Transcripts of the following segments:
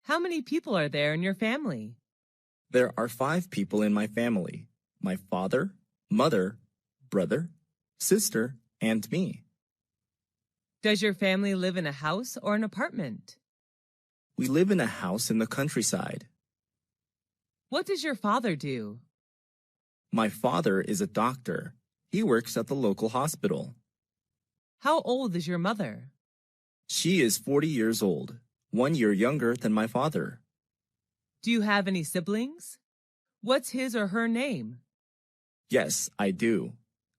How many people are there in your family? There are 5 people in my family: my father, mother, brother, sister, and me. Does your family live in a house or an apartment? We live in a house in the countryside. What does your father do? My father is a doctor. He works at the local hospital. How old is your mother? She is 40 years old, 1 year younger than my father. Do you have any siblings? What's his or her name? Yes, I do.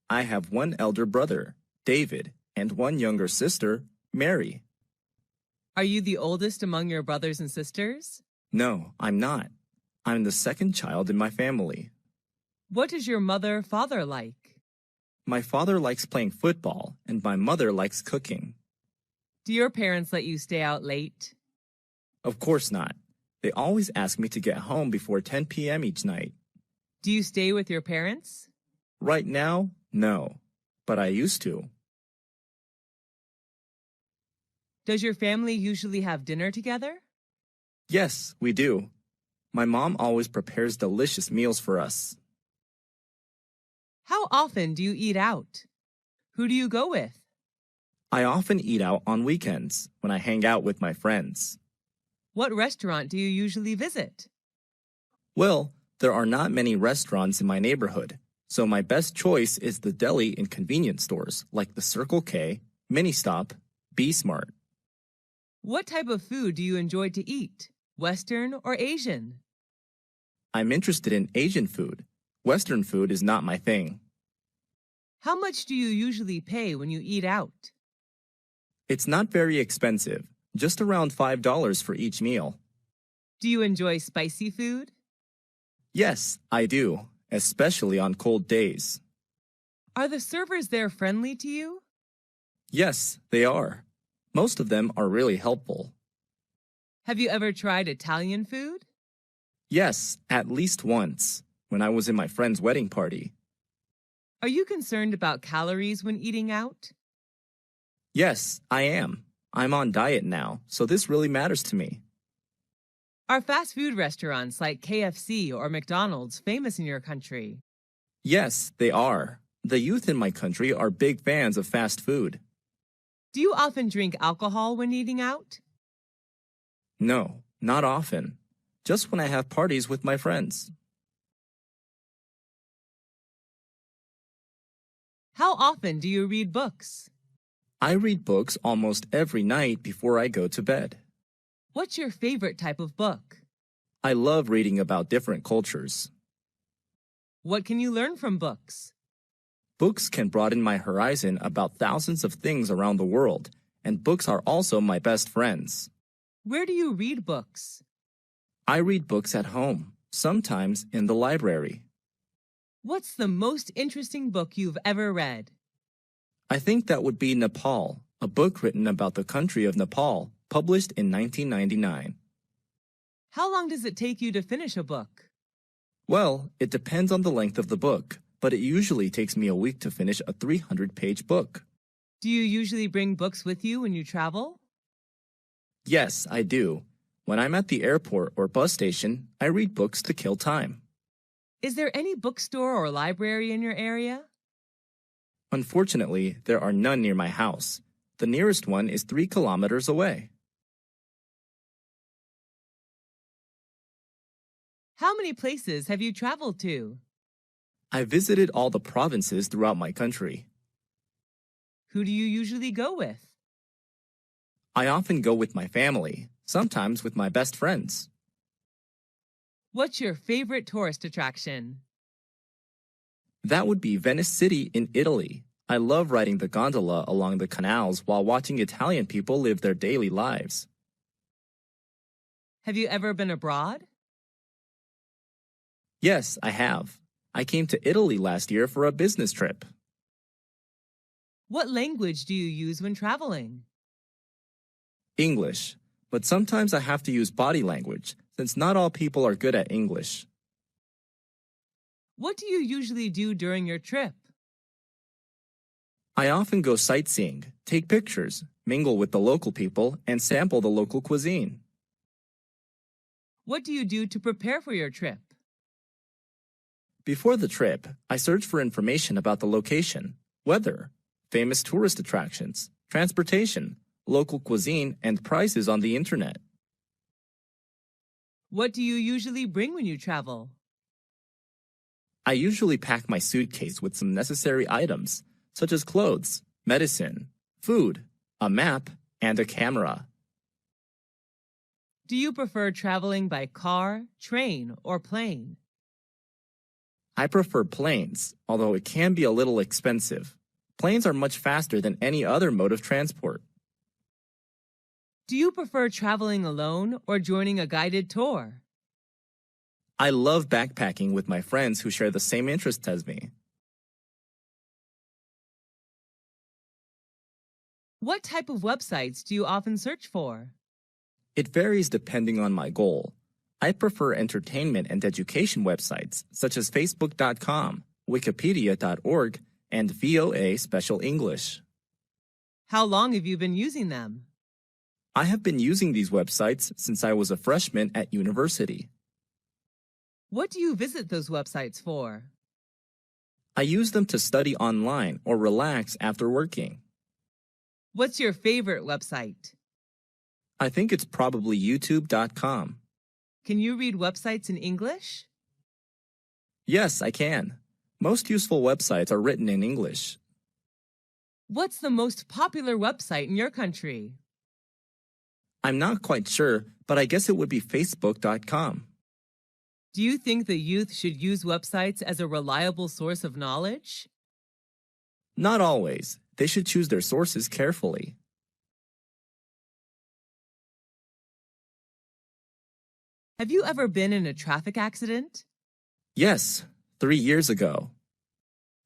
I have one elder brother, David, and one younger sister, Mary. Are you the oldest among your brothers and sisters? No, I'm not. I'm the second child in my family. What is your father like? My father likes playing football, and my mother likes cooking. Do your parents let you stay out late? Of course not. They always ask me to get home before 10 p.m. each night. Do you stay with your parents? Right now, no, but I used to. Does your family usually have dinner together? Yes, we do. My mom always prepares delicious meals for us. How often do you eat out? Who do you go with? I often eat out on weekends when I hang out with my friends. What restaurant do you usually visit? Well, there are not many restaurants in my neighborhood, so my best choice is the deli in convenience stores like the Circle K, Ministop, B-Smart. What type of food do you enjoy to eat? Western or Asian? I'm interested in Asian food. Western food is not my thing. How much do you usually pay when you eat out? It's not very expensive, just around $5 for each meal. Do you enjoy spicy food? Yes, I do, especially on cold days. Are the servers there friendly to you? Yes, they are. Most of them are really helpful. Have you ever tried Italian food? Yes, at least once, when I was in my friend's wedding party. Are you concerned about calories when eating out? Yes, I am. I'm on diet now, so this really matters to me. Are fast food restaurants like KFC or McDonald's famous in your country? Yes, they are. The youth in my country are big fans of fast food. Do you often drink alcohol when eating out? No, not often. Just when I have parties with my friends. How often do you read books? I read books almost every night before I go to bed. What's your favorite type of book? I love reading about different cultures. What can you learn from books? Books can broaden my horizon about thousands of things around the world, and books are also my best friends. Where do you read books? I read books at home, sometimes in the library. What's the most interesting book you've ever read? I think that would be Nepal, a book written about the country of Nepal, published in 1999. How long does it take you to finish a book? Well, it depends on the length of the book, but it usually takes me a week to finish a 300-page book. Do you usually bring books with you when you travel? Yes, I do. When I'm at the airport or bus station, I read books to kill time. Is there any bookstore or library in your area? Unfortunately, there are none near my house. The nearest one is 3 kilometers away. How many places have you traveled to? I visited all the provinces throughout my country. Who do you usually go with? I often go with my family, sometimes with my best friends. What's your favorite tourist attraction? That would be Venice City in Italy. I love riding the gondola along the canals while watching Italian people live their daily lives. Have you ever been abroad? Yes, I have. I came to Italy last year for a business trip. What language do you use when traveling? English, but sometimes I have to use body language since not all people are good at English. What do you usually do during your trip? I often go sightseeing, take pictures, mingle with the local people, and sample the local cuisine. What do you do to prepare for your trip? Before the trip, I search for information about the location, weather, famous tourist attractions, transportation, local cuisine, and prices on the internet. What do you usually bring when you travel? I usually pack my suitcase with some necessary items, such as clothes, medicine, food, a map, and a camera. Do you prefer traveling by car, train, or plane? I prefer planes, although it can be a little expensive. Planes are much faster than any other mode of transport. Do you prefer traveling alone or joining a guided tour? I love backpacking with my friends who share the same interests as me. What type of websites do you often search for? It varies depending on my goal. I prefer entertainment and education websites such as Facebook.com, Wikipedia.org, and VOA Special English. How long have you been using them? I have been using these websites since I was a freshman at university. What do you visit those websites for? I use them to study online or relax after working. What's your favorite website? I think it's probably YouTube.com. Can you read websites in English? Yes, I can. Most useful websites are written in English. What's the most popular website in your country? I'm not quite sure, but I guess it would be Facebook.com. Do you think the youth should use websites as a reliable source of knowledge? Not always. They should choose their sources carefully. Have you ever been in a traffic accident? Yes, 3 years ago.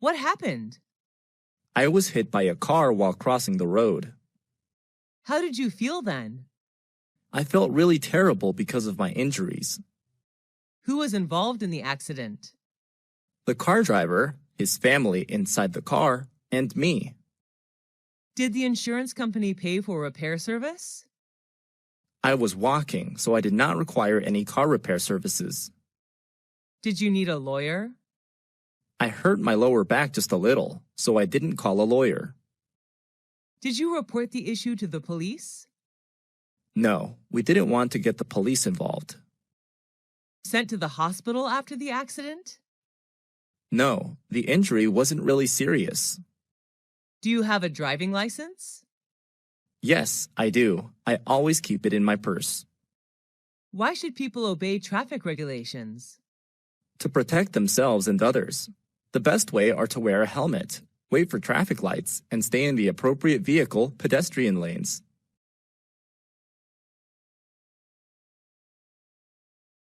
What happened? I was hit by a car while crossing the road. How did you feel then? I felt really terrible because of my injuries. Who was involved in the accident? The car driver, his family inside the car, and me. Did the insurance company pay for repair service? I was walking, so I did not require any car repair services. Did you need a lawyer? I hurt my lower back just a little, so I didn't call a lawyer. Did you report the issue to the police? No, we didn't want to get the police involved. Sent to the hospital after the accident? No, the injury wasn't really serious. Do you have a driving license? Yes, I do. I always keep it in my purse. Why should people obey traffic regulations? To protect themselves and others. The best way are to wear a helmet, wait for traffic lights, and stay in the appropriate vehicle pedestrian lanes.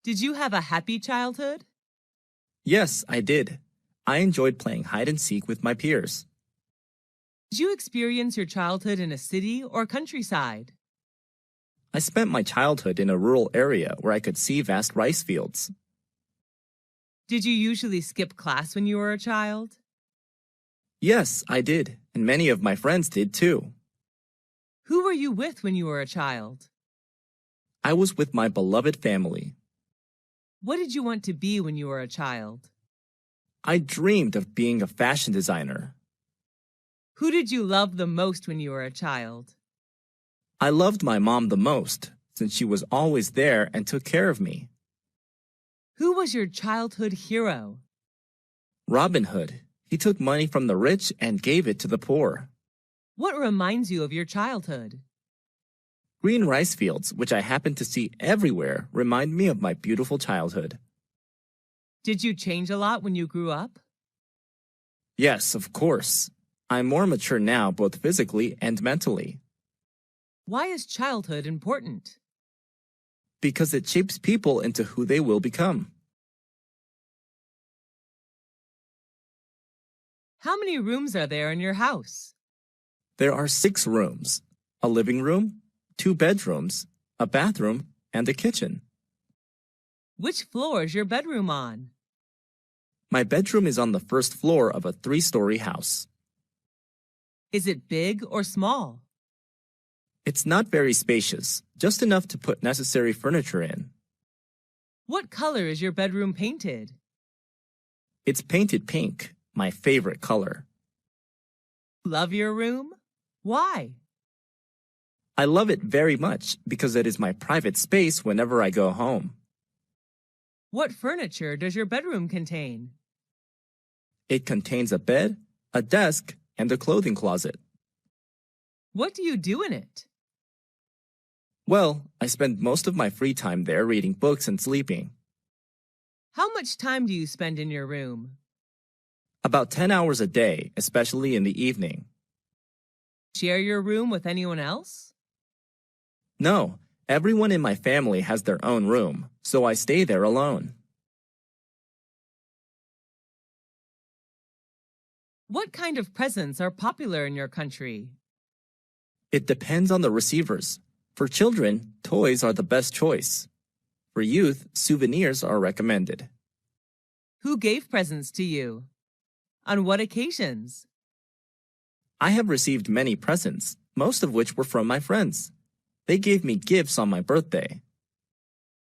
Did you have a happy childhood? Yes, I did. I enjoyed playing hide and seek with my peers. Did you experience your childhood in a city or countryside? I spent my childhood in a rural area where I could see vast rice fields. Did you usually skip class when you were a child? Yes, I did, and many of my friends did too. Who were you with when you were a child? I was with my beloved family. What did you want to be when you were a child? I dreamed of being a fashion designer. Who did you love the most when you were a child? I loved my mom the most, since she was always there and took care of me. Who was your childhood hero? Robin Hood. He took money from the rich and gave it to the poor. What reminds you of your childhood? Green rice fields, which I happen to see everywhere, remind me of my beautiful childhood. Did you change a lot when you grew up? Yes, of course. I'm more mature now, both physically and mentally. Why is childhood important? Because it shapes people into who they will become. How many rooms are there in your house? There are 6 rooms, a living room, 2 bedrooms, a bathroom, and a kitchen. Which floor is your bedroom on? My bedroom is on the first floor of a 3-story house. Is it big or small? It's not very spacious, just enough to put necessary furniture in. What color is your bedroom painted? It's painted pink, my favorite color. Love your room? Why? I love it very much because it is my private space whenever I go home. What furniture does your bedroom contain? It contains a bed, a desk, and a clothing closet. What do you do in it? Well, I spend most of my free time there reading books and sleeping. How much time do you spend in your room? About 10 hours a day, especially in the evening. Share your room with anyone else? No, everyone in my family has their own room, so I stay there alone. What kind of presents are popular in your country? It depends on the receivers. For children, toys are the best choice. For youth, souvenirs are recommended. Who gave presents to you? On what occasions? I have received many presents, most of which were from my friends. They gave me gifts on my birthday.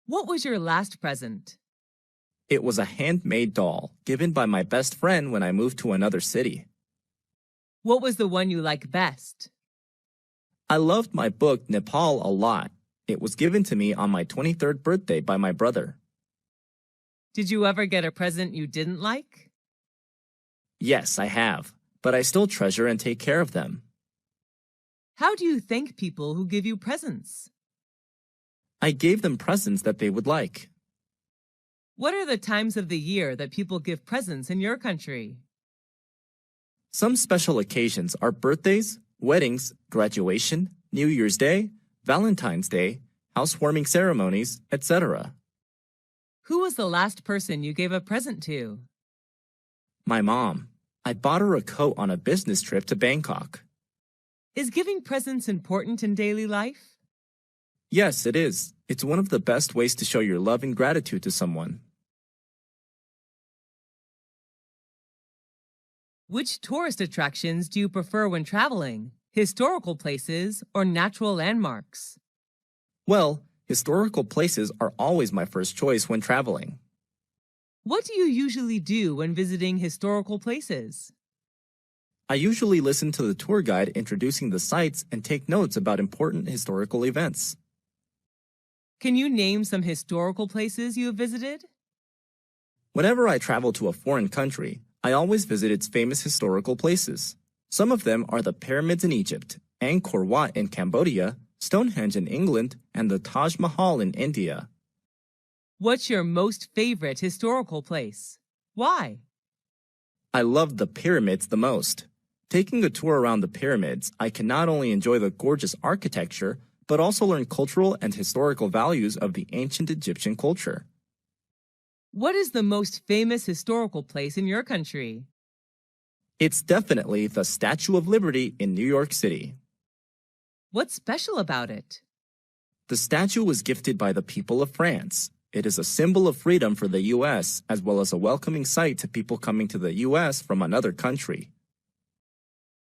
What was your last present? It was a handmade doll given by my best friend when I moved to another city. What was the one you like best? I loved my book Nepal a lot. It was given to me on my 23rd birthday by my brother. Did you ever get a present you didn't like? Yes, I have, but I still treasure and take care of them. How do you thank people who give you presents? I gave them presents that they would like. What are the times of the year that people give presents in your country? Some special occasions are birthdays, weddings, graduation, New Year's Day, Valentine's Day, housewarming ceremonies, etc. Who was the last person you gave a present to? My mom. I bought her a coat on a business trip to Bangkok. Is giving presents important in daily life? Yes, it is. It's one of the best ways to show your love and gratitude to someone. Which tourist attractions do you prefer when traveling? Historical places or natural landmarks? Well, historical places are always my first choice when traveling. What do you usually do when visiting historical places? I usually listen to the tour guide introducing the sites and take notes about important historical events. Can you name some historical places you have visited? Whenever I travel to a foreign country, I always visit its famous historical places. Some of them are the pyramids in Egypt, Angkor Wat in Cambodia, Stonehenge in England, and the Taj Mahal in India. What's your most favorite historical place? Why? I love the pyramids the most. Taking a tour around the pyramids, I can not only enjoy the gorgeous architecture, but also learn cultural and historical values of the ancient Egyptian culture. What is the most famous historical place in your country? It's definitely the Statue of Liberty in New York City. What's special about it? The statue was gifted by the people of France. It is a symbol of freedom for the U.S., as well as a welcoming sight to people coming to the U.S. from another country.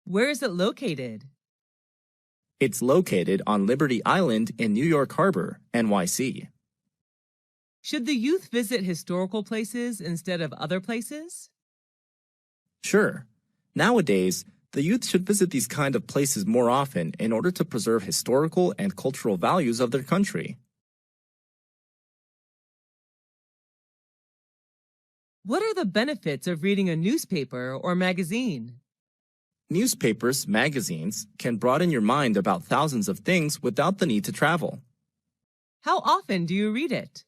Where is it located? It's located on Liberty Island in New York Harbor, NYC. Should the youth visit historical places instead of other places? Sure. Nowadays, the youth should visit these kind of places more often in order to preserve historical and cultural values of their country. What are the benefits of reading a newspaper or magazine? Newspapers, magazines can broaden your mind about thousands of things without the need to travel. How often do you read it?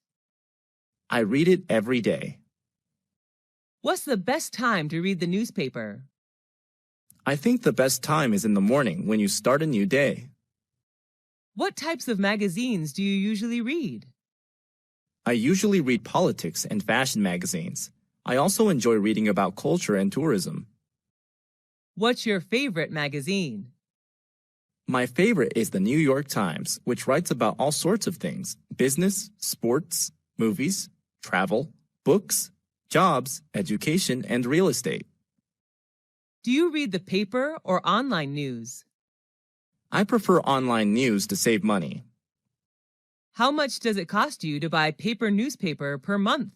I read it every day. What's the best time to read the newspaper? I think the best time is in the morning when you start a new day. What types of magazines do you usually read? I usually read politics and fashion magazines. I also enjoy reading about culture and tourism. What's your favorite magazine? My favorite is the New York Times, which writes about all sorts of things: business, sports, movies, travel, books, jobs, education, and real estate. Do you read the paper or online news? I prefer online news to save money. How much does it cost you to buy paper newspaper per month?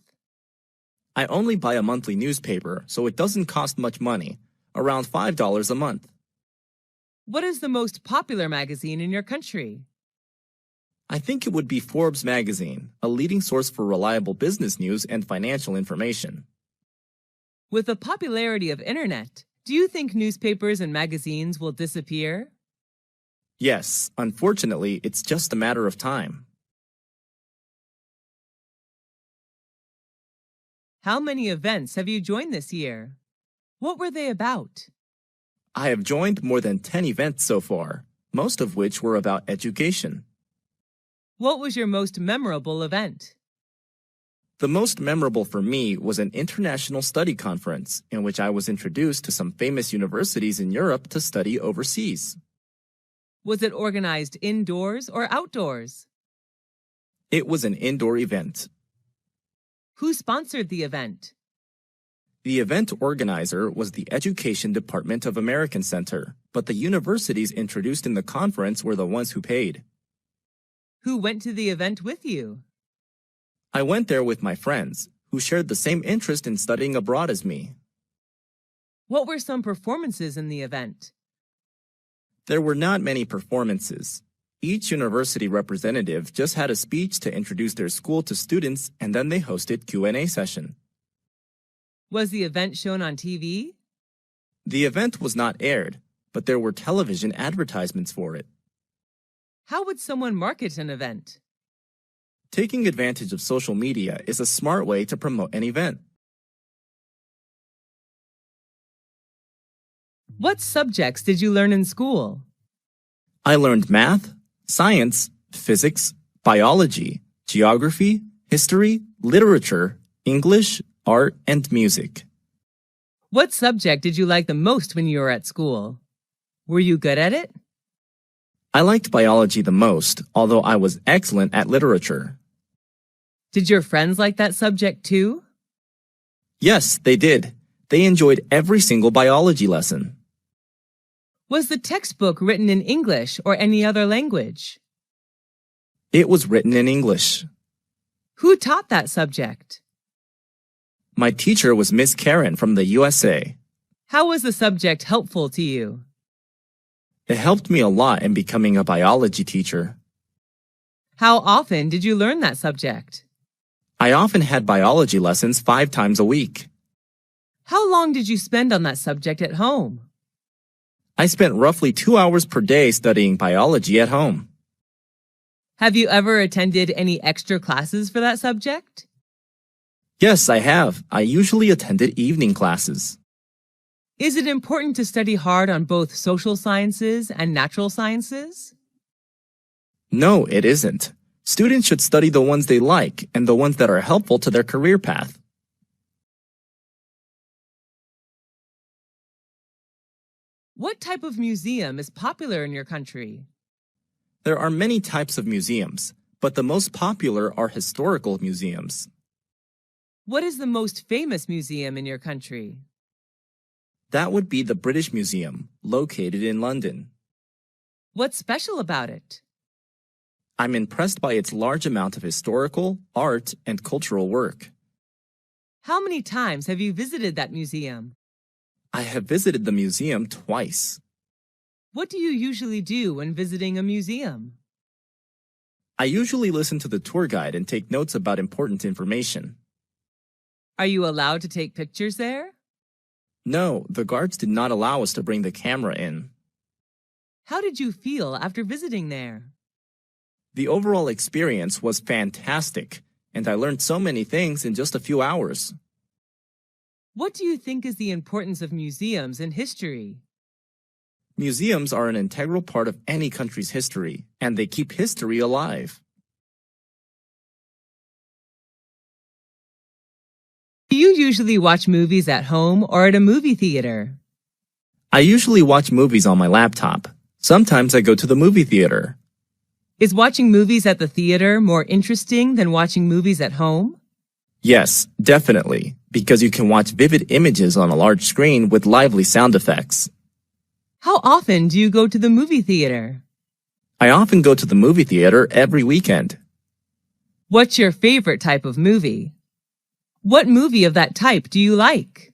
I only buy a monthly newspaper, so it doesn't cost much money, around $5 a month. What is the most popular magazine in your country? I think it would be Forbes magazine, a leading source for reliable business news and financial information. With the popularity of internet, do you think newspapers and magazines will disappear? Yes, unfortunately, it's just a matter of time. How many events have you joined this year? What were they about? I have joined more than 10 events so far, most of which were about education. What was your most memorable event? The most memorable for me was an international study conference in which I was introduced to some famous universities in Europe to study overseas. Was it organized indoors or outdoors? It was an indoor event. Who sponsored the event? The event organizer was the Education Department of American Center, but the universities introduced in the conference were the ones who paid. Who went to the event with you? I went there with my friends, who shared the same interest in studying abroad as me. What were some performances in the event? There were not many performances. Each university representative just had a speech to introduce their school to students, and then they hosted Q&A session. Was the event shown on TV? The event was not aired, but there were television advertisements for it. How would someone market an event? Taking advantage of social media is a smart way to promote an event. What subjects did you learn in school? I learned math, science, physics, biology, geography, history, literature, English, art, and music. What subject did you like the most when you were at school? Were you good at it? I liked biology the most, although I was excellent at literature. Did your friends like that subject too? Yes, they did. They enjoyed every single biology lesson. Was the textbook written in English or any other language? It was written in English. Who taught that subject? My teacher was Miss Karen from the USA. How was the subject helpful to you? It helped me a lot in becoming a biology teacher. How often did you learn that subject? I often had biology lessons 5 times a week. How long did you spend on that subject at home? I spent roughly 2 hours per day studying biology at home. Have you ever attended any extra classes for that subject? Yes, I have. I usually attended evening classes. Is it important to study hard on both social sciences and natural sciences? No, it isn't. Students should study the ones they like and the ones that are helpful to their career path. What type of museum is popular in your country? There are many types of museums, but the most popular are historical museums. What is the most famous museum in your country? That would be the British Museum, located in London. What's special about it? I'm impressed by its large amount of historical, art, and cultural work. How many times have you visited that museum? I have visited the museum twice. What do you usually do when visiting a museum? I usually listen to the tour guide and take notes about important information. Are you allowed to take pictures there? No, the guards did not allow us to bring the camera in. How did you feel after visiting there? The overall experience was fantastic, and I learned so many things in just a few hours. What do you think is the importance of museums in history? Museums are an integral part of any country's history, and they keep history alive. Do you usually watch movies at home or at a movie theater? I usually watch movies on my laptop. Sometimes I go to the movie theater. Is watching movies at the theater more interesting than watching movies at home? Yes, definitely, because you can watch vivid images on a large screen with lively sound effects. How often do you go to the movie theater? I often go to the movie theater every weekend. What's your favorite type of movie? What movie of that type do you like?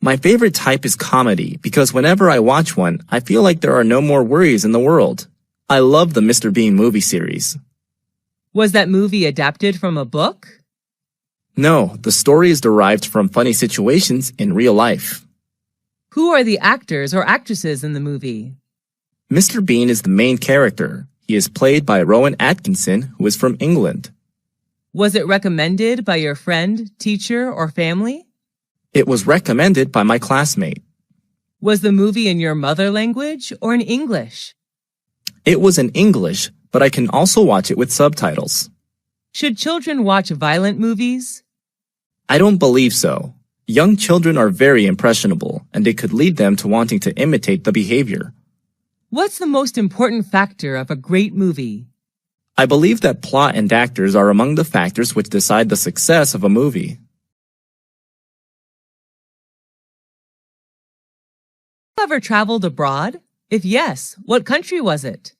My favorite type is comedy because whenever I watch one, I feel like there are no more worries in the world. I love the Mr. Bean movie series. Was that movie adapted from a book? No, the story is derived from funny situations in real life. Who are the actors or actresses in the movie? Mr. Bean is the main character. He is played by Rowan Atkinson, who is from England. Was it recommended by your friend, teacher, or family? It was recommended by my classmate. Was the movie in your mother language or in English? It was in English, but I can also watch it with subtitles. Should children watch violent movies? I don't believe so. Young children are very impressionable, and it could lead them to wanting to imitate the behavior. What's the most important factor of a great movie? I believe that plot and actors are among the factors which decide the success of a movie. Have you ever traveled abroad? If yes, what country was it?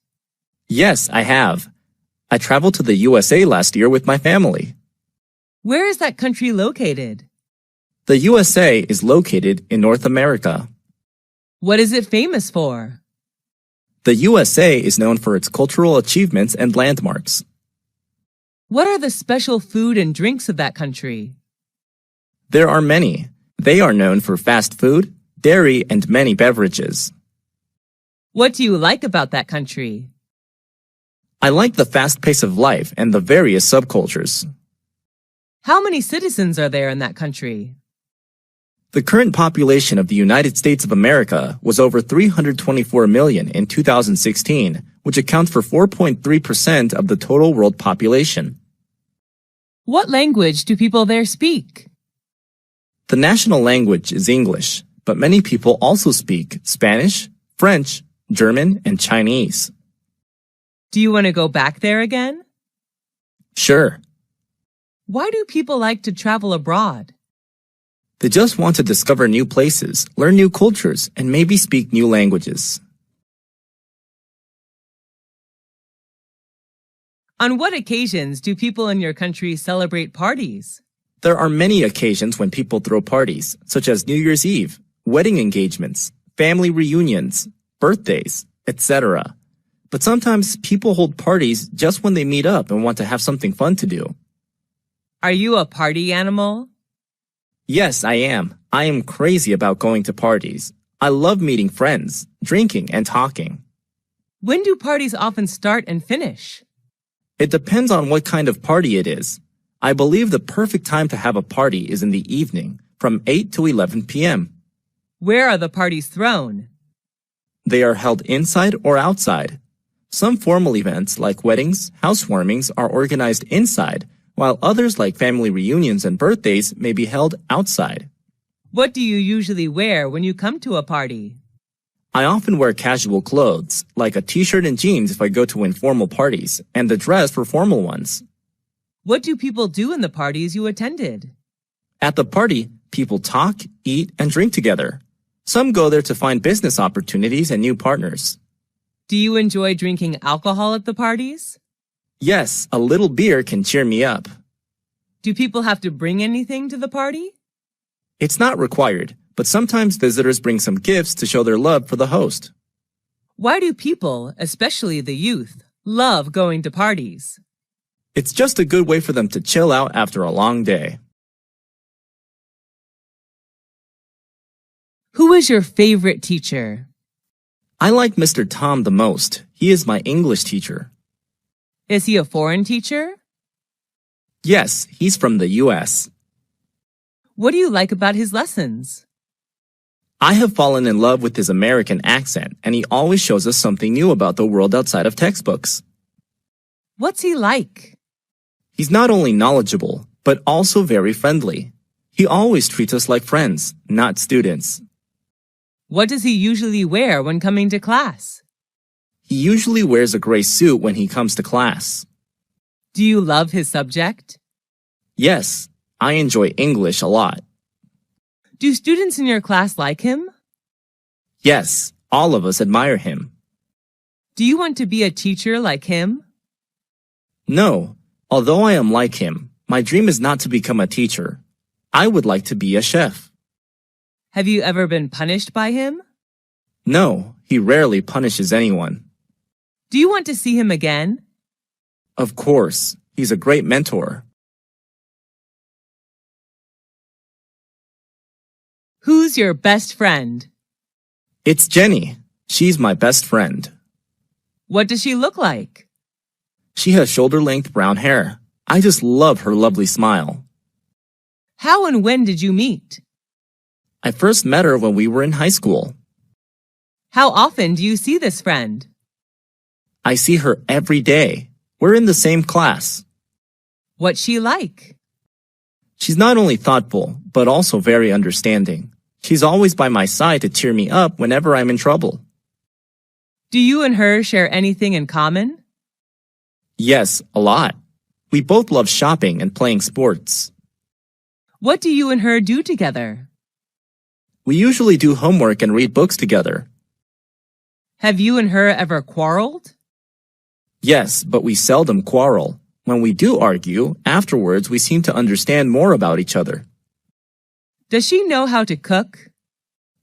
Yes, I have. I traveled to the USA last year with my family. Where is that country located? The USA is located in North America. What is it famous for? The USA is known for its cultural achievements and landmarks. What are the special food and drinks of that country? There are many. They are known for fast food, dairy, and many beverages. What do you like about that country? I like the fast pace of life and the various subcultures. How many citizens are there in that country? The current population of the United States of America was over 324 million in 2016, which accounts for 4.3% of the total world population. What language do people there speak? The national language is English, but many people also speak Spanish, French, German, and Chinese. Do you want to go back there again? Sure. Why do people like to travel abroad? They just want to discover new places, learn new cultures, and maybe speak new languages. On what occasions do people in your country celebrate parties? There are many occasions when people throw parties, such as New Year's Eve, wedding engagements, family reunions, birthdays, etc. But sometimes people hold parties just when they meet up and want to have something fun to do. Are you a party animal? Yes, I am. I am crazy about going to parties. I love meeting friends, drinking, and talking. When do parties often start and finish? It depends on what kind of party it is. I believe the perfect time to have a party is in the evening, from 8 to 11 p.m. Where are the parties thrown? They are held inside or outside. Some formal events like weddings, housewarmings are organized inside, while others like family reunions and birthdays may be held outside. What do you usually wear when you come to a party? I often wear casual clothes, like a t-shirt and jeans if I go to informal parties, and a dress for formal ones. What do people do in the parties you attended? At the party, people talk, eat, and drink together. Some go there to find business opportunities and new partners. Do you enjoy drinking alcohol at the parties? Yes, a little beer can cheer me up. Do people have to bring anything to the party? It's not required, but sometimes visitors bring some gifts to show their love for the host. Why do people, especially the youth, love going to parties? It's just a good way for them to chill out after a long day. Who is your favorite teacher? I like Mr. Tom the most. He is my English teacher. Is he a foreign teacher? Yes, he's from the US. What do you like about his lessons? I have fallen in love with his American accent, and he always shows us something new about the world outside of textbooks. What's he like? He's not only knowledgeable, but also very friendly. He always treats us like friends, not students. What does he usually wear when coming to class? He usually wears a gray suit when he comes to class. Do you love his subject? Yes, I enjoy English a lot. Do students in your class like him? Yes, all of us admire him. Do you want to be a teacher like him? No, Although I am like him, my dream is not to become a teacher. I would like to be a chef. Have you ever been punished by him? No, he rarely punishes anyone. Do you want to see him again? Of course, he's a great mentor. Who's your best friend? It's Jenny. She's my best friend. What does she look like? She has shoulder-length brown hair. I just love her lovely smile. How and when did you meet? I first met her when we were in high school. How often do you see this friend? I see her every day. We're in the same class. What's she like? She's not only thoughtful, but also very understanding. She's always by my side to cheer me up whenever I'm in trouble. Do you and her share anything in common? Yes, a lot. We both love shopping and playing sports. What do you and her do together? We usually do homework and read books together. Have you and her ever quarreled? Yes, but we seldom quarrel. When we do argue, afterwards we seem to understand more about each other. Does she know how to cook?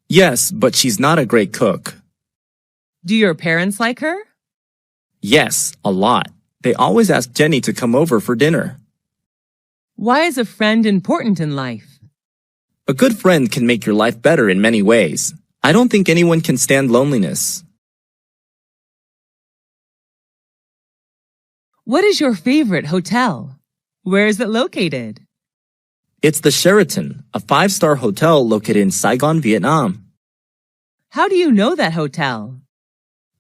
Yes, but she's not a great cook. Do your parents like her? Yes, a lot. They always ask Jenny to come over for dinner. Why is a friend important in life? A good friend can make your life better in many ways. I don't think anyone can stand loneliness. What is your favorite hotel? Where is it located? It's the Sheraton, a 5-star hotel located in Saigon, Vietnam. How do you know that hotel?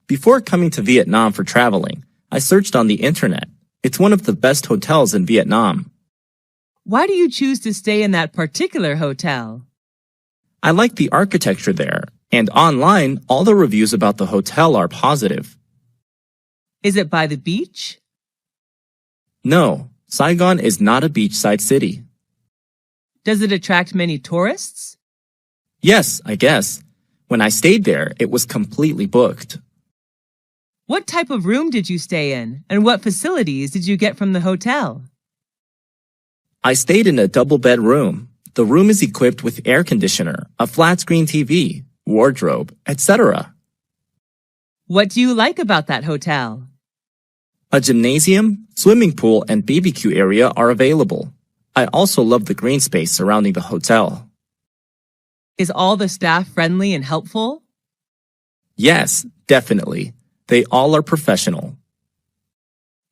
Before coming to Vietnam for traveling, I searched on the internet. It's one of the best hotels in Vietnam. Why do you choose to stay in that particular hotel? I like the architecture there, and online, all the reviews about the hotel are positive. Is it by the beach? No, Saigon is not a beachside city. Does it attract many tourists? Yes, I guess. When I stayed there, it was completely booked. What type of room did you stay in, and what facilities did you get from the hotel? I stayed in a double-bed room. The room is equipped with air conditioner, a flat-screen TV, wardrobe, etc. What do you like about that hotel? A gymnasium, swimming pool, and BBQ area are available. I also love the green space surrounding the hotel. Is all the staff friendly and helpful? Yes, definitely. They all are professional.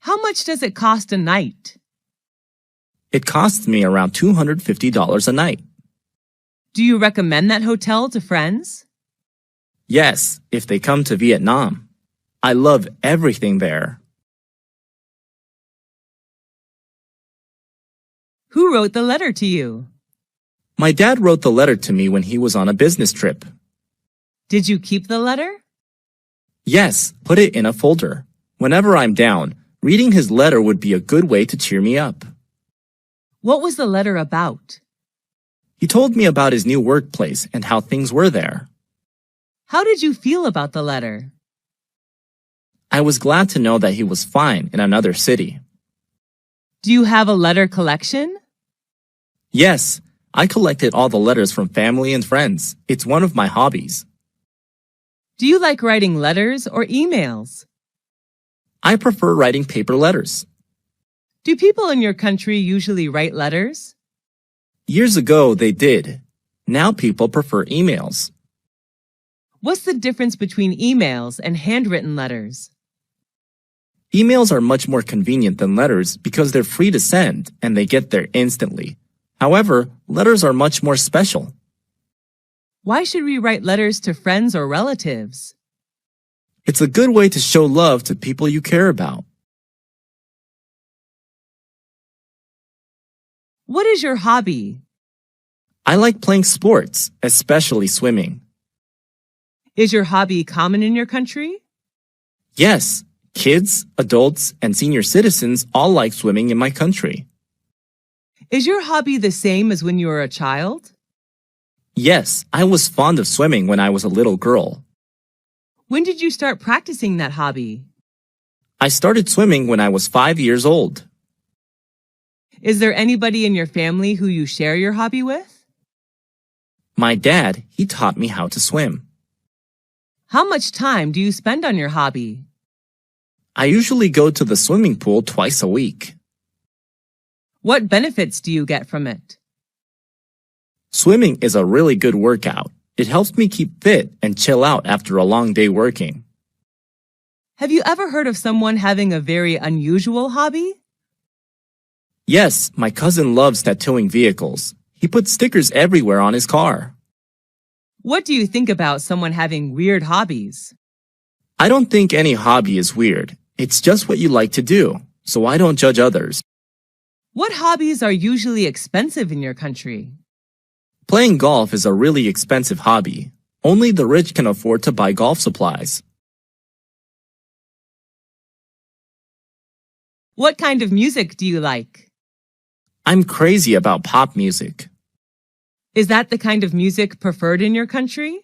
How much does it cost a night? It costs me around $250 a night. Do you recommend that hotel to friends? Yes, if they come to Vietnam. I love everything there. Who wrote the letter to you? My dad wrote the letter to me when he was on a business trip. Did you keep the letter? Yes, put it in a folder. Whenever I'm down, reading his letter would be a good way to cheer me up. What was the letter about? He told me about his new workplace and how things were there. How did you feel about the letter? I was glad to know that he was fine in another city. Do you have a letter collection? Yes, I collected all the letters from family and friends. It's one of my hobbies. Do you like writing letters or emails? I prefer writing paper letters. Do people in your country usually write letters? Years ago, they did. Now people prefer emails. What's the difference between emails and handwritten letters? Emails are much more convenient than letters because they're free to send and they get there instantly. However, letters are much more special. Why should we write letters to friends or relatives? It's a good way to show love to people you care about. What is your hobby? I like playing sports, especially swimming. Is your hobby common in your country? Yes, kids, adults, and senior citizens all like swimming in my country. Is your hobby the same as when you were a child? Yes, I was fond of swimming when I was a little girl. When did you start practicing that hobby? I started swimming when I was 5 years old. Is there anybody in your family who you share your hobby with? My dad, he taught me how to swim. How much time do you spend on your hobby? I usually go to the swimming pool twice a week. What benefits do you get from it? Swimming is a really good workout. It helps me keep fit and chill out after a long day working. Have you ever heard of someone having a very unusual hobby? Yes, my cousin loves tattooing vehicles. He puts stickers everywhere on his car. What do you think about someone having weird hobbies? I don't think any hobby is weird. It's just what you like to do, so I don't judge others. What hobbies are usually expensive in your country? Playing golf is a really expensive hobby. Only the rich can afford to buy golf supplies. What kind of music do you like? I'm crazy about pop music. Is that the kind of music preferred in your country?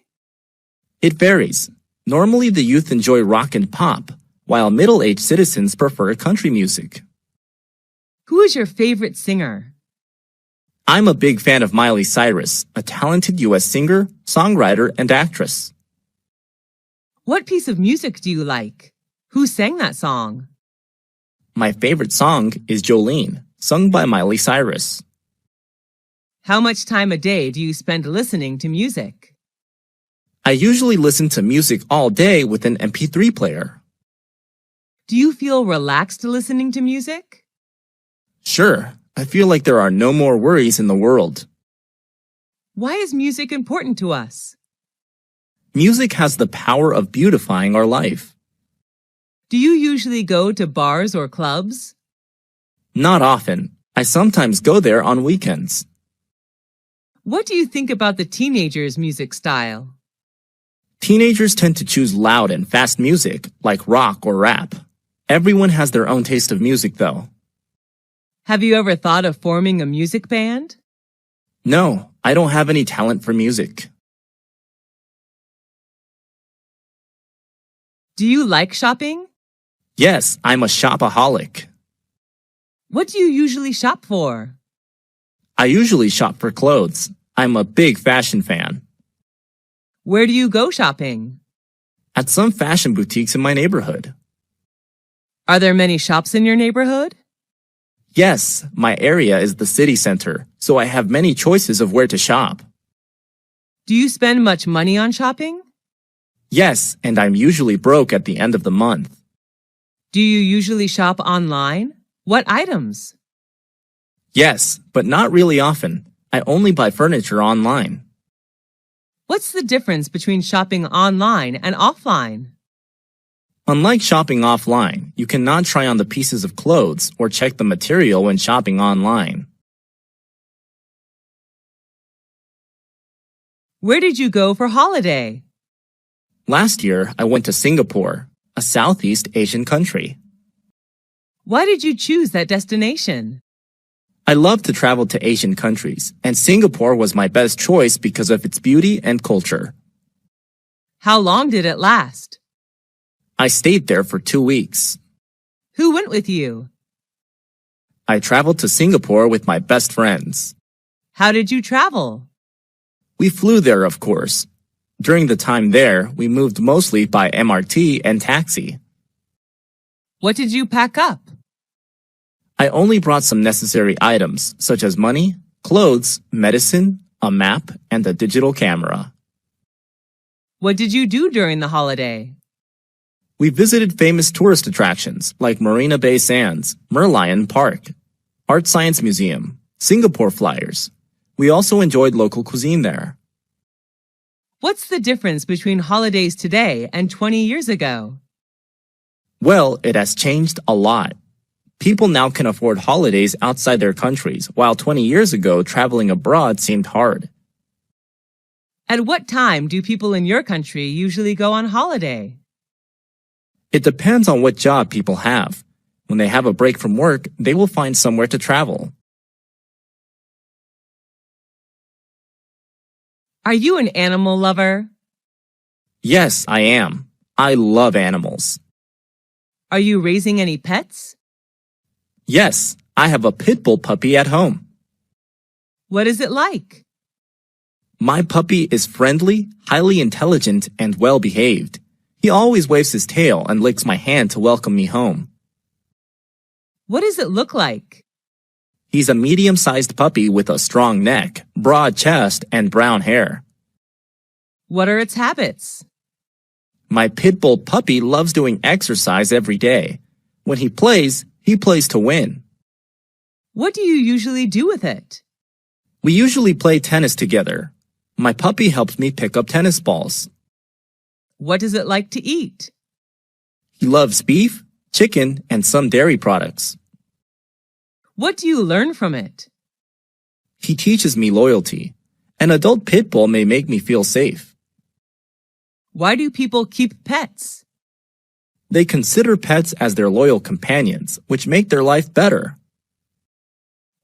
It varies. Normally the youth enjoy rock and pop, while middle-aged citizens prefer country music. Who is your favorite singer? I'm a big fan of Miley Cyrus, a talented U.S. singer, songwriter, and actress. What piece of music do you like? Who sang that song? My favorite song is Jolene, sung by Miley Cyrus. How much time a day do you spend listening to music? I usually listen to music all day with an MP3 player. Do you feel relaxed listening to music? Sure, I feel like there are no more worries in the world. Why is music important to us? Music has the power of beautifying our life. Do you usually go to bars or clubs? Not often. I sometimes go there on weekends. What do you think about the teenagers' music style? Teenagers tend to choose loud and fast music, like rock or rap. Everyone has their own taste of music, though. Have you ever thought of forming a music band? No, I don't have any talent for music. Do you like shopping? Yes, I'm a shopaholic. What do you usually shop for? I usually shop for clothes. I'm a big fashion fan. Where do you go shopping? At some fashion boutiques in my neighborhood. Are there many shops in your neighborhood? Yes, my area is the city center, so I have many choices of where to shop. Do you spend much money on shopping? Yes, and I'm usually broke at the end of the month. Do you usually shop online? What items? Yes, but not really often. I only buy furniture online. What's the difference between shopping online and offline? Unlike shopping offline, you cannot try on the pieces of clothes or check the material when shopping online. Where did you go for holiday? Last year, I went to Singapore, a Southeast Asian country. Why did you choose that destination? I love to travel to Asian countries, and Singapore was my best choice because of its beauty and culture. How long did it last? I stayed there for 2 weeks. Who went with you? I traveled to Singapore with my best friends. How did you travel? We flew there, of course. During the time there, we moved mostly by MRT and taxi. What did you pack up? I only brought some necessary items, such as money, clothes, medicine, a map, and a digital camera. What did you do during the holiday? We visited famous tourist attractions like Marina Bay Sands, Merlion Park, Art Science Museum, Singapore Flyers. We also enjoyed local cuisine there. What's the difference between holidays today and 20 years ago? Well, it has changed a lot. People now can afford holidays outside their countries, while 20 years ago, traveling abroad seemed hard. At what time do people in your country usually go on holiday? It depends on what job people have. When they have a break from work, they will find somewhere to travel. Are you an animal lover? Yes, I am. I love animals. Are you raising any pets? Yes, I have a pit bull puppy at home. What is it like? My puppy is friendly, highly intelligent, and well-behaved. He always waves his tail and licks my hand to welcome me home. What does it look like? He's a medium-sized puppy with a strong neck, broad chest, and brown hair. What are its habits? My pit bull puppy loves doing exercise every day. When he plays to win. What do you usually do with it? We usually play tennis together. My puppy helps me pick up tennis balls. What does it like to eat? He loves beef, chicken, and some dairy products. What do you learn from it? He teaches me loyalty. An adult pit bull may make me feel safe. Why do people keep pets? They consider pets as their loyal companions, which make their life better.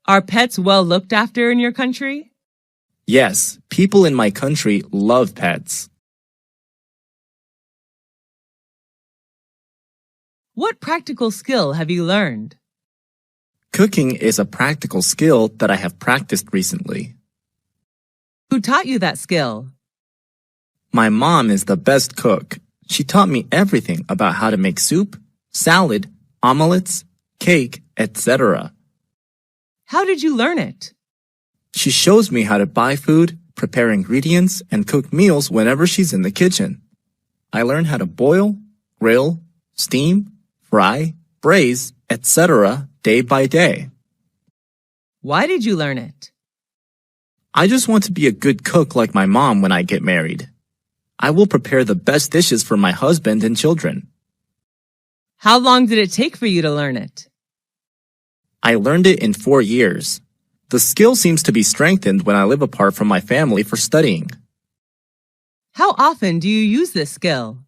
Are pets well looked after in your country? Yes, people in my country love pets. What practical skill have you learned? Cooking is a practical skill that I have practiced recently. Who taught you that skill? My mom is the best cook. She taught me everything about how to make soup, salad, omelets, cake, etc. How did you learn it? She shows me how to buy food, prepare ingredients, and cook meals whenever she's in the kitchen. I learn how to boil, grill, steam, fry, braise, etc. day by day. Why did you learn it? I just want to be a good cook like my mom when I get married. I will prepare the best dishes for my husband and children. How long did it take for you to learn it? I learned it in 4 years. The skill seems to be strengthened when I live apart from my family for studying. How often do you use this skill?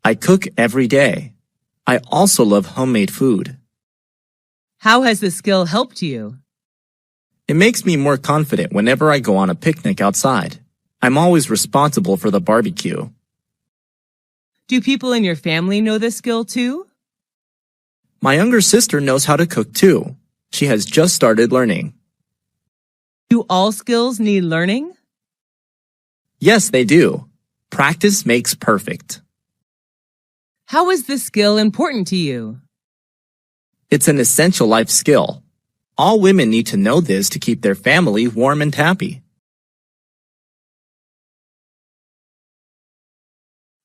I cook every day. I also love homemade food. How has this skill helped you? It makes me more confident whenever I go on a picnic outside. I'm always responsible for the barbecue. Do people in your family know this skill too? My younger sister knows how to cook too. She has just started learning. Do all skills need learning? Yes, they do. Practice makes perfect. How is this skill important to you? It's an essential life skill. All women need to know this to keep their family warm and happy.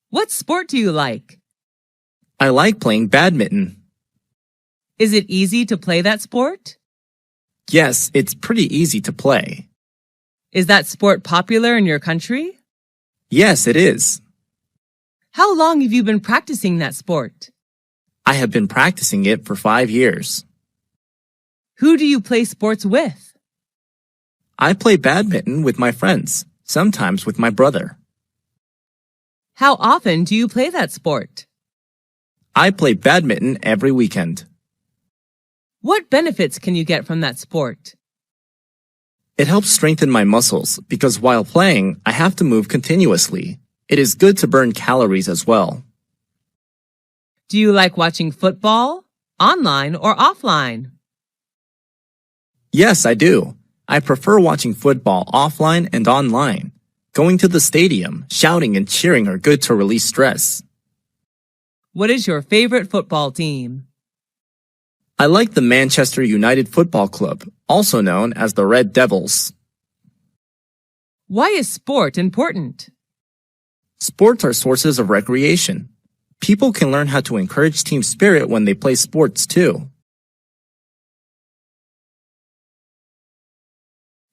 What sport do you like? I like playing badminton. Is it easy to play that sport? Yes, it's pretty easy to play. Is that sport popular in your country? Yes, it is. How long have you been practicing that sport? I have been practicing it for 5 years. Who do you play sports with? I play badminton with my friends, sometimes with my brother. How often do you play that sport? I play badminton every weekend. What benefits can you get from that sport? It helps strengthen my muscles because while playing, I have to move continuously. It is good to burn calories as well. Do you like watching football, online or offline? Yes, I do. I prefer watching football offline and online. Going to the stadium, shouting and cheering are good to release stress. What is your favorite football team? I like the Manchester United Football Club, also known as the Red Devils. Why is sport important? Sports are sources of recreation. People can learn how to encourage team spirit when they play sports too.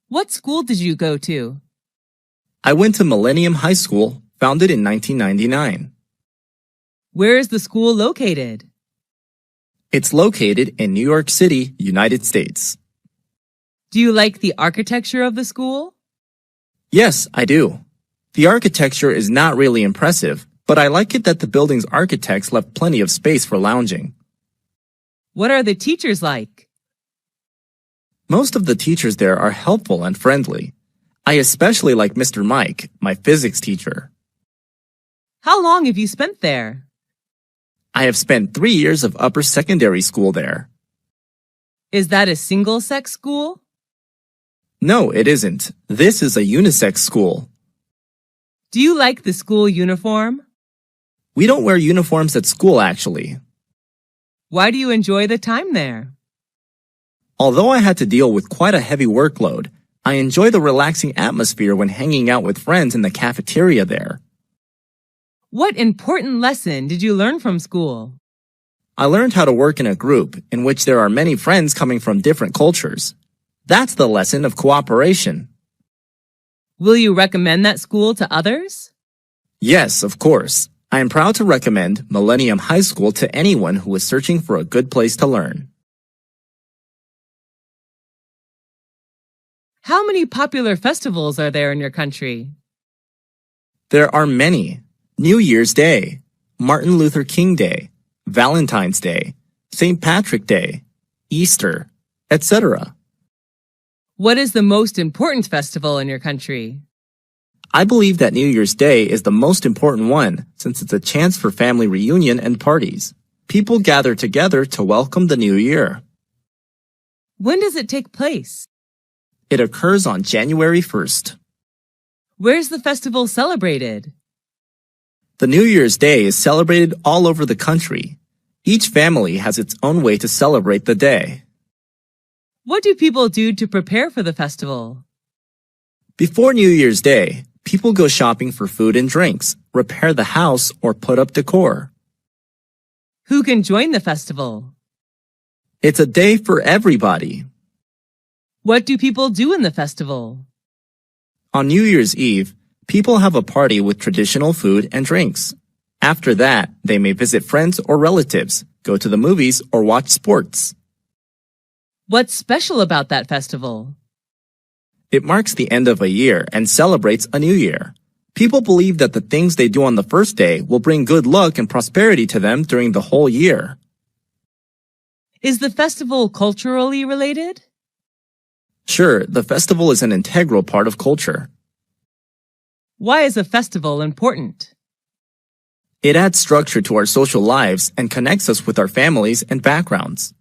What school did you go to? I went to Millennium High School, founded in 1999. Where is the school located? It's located in New York City, United States. Do you like the architecture of the school? Yes, I do. The architecture is not really impressive, but I like it that the building's architects left plenty of space for lounging. What are the teachers like? Most of the teachers there are helpful and friendly. I especially like Mr. Mike, my physics teacher. How long have you spent there? I have spent 3 years of upper secondary school there. Is that a single-sex school? No, it isn't. This is a unisex school. Do you like the school uniform? We don't wear uniforms at school, actually. Why do you enjoy the time there? Although I had to deal with quite a heavy workload, I enjoy the relaxing atmosphere when hanging out with friends in the cafeteria there. What important lesson did you learn from school? I learned how to work in a group in which there are many friends coming from different cultures. That's the lesson of cooperation. Will you recommend that school to others? Yes, of course. I am proud to recommend Millennium High School to anyone who is searching for a good place to learn. How many popular festivals are there in your country? There are many. New Year's Day, Martin Luther King Day, Valentine's Day, St. Patrick Day, Easter, etc. What is the most important festival in your country? I believe that New Year's Day is the most important one since it's a chance for family reunion and parties. People gather together to welcome the new year. When does it take place? It occurs on January 1st. Where's the festival celebrated? The New Year's Day is celebrated all over the country. Each family has its own way to celebrate the day. What do people do to prepare for the festival? Before New Year's Day, people go shopping for food and drinks, repair the house, or put up decor. Who can join the festival? It's a day for everybody. What do people do in the festival? On New Year's Eve, people have a party with traditional food and drinks. After that, they may visit friends or relatives, go to the movies, or watch sports. What's special about that festival? It marks the end of a year and celebrates a new year. People believe that the things they do on the first day will bring good luck and prosperity to them during the whole year. Is the festival culturally related? Sure, the festival is an integral part of culture. Why is a festival important? It adds structure to our social lives and connects us with our families and backgrounds.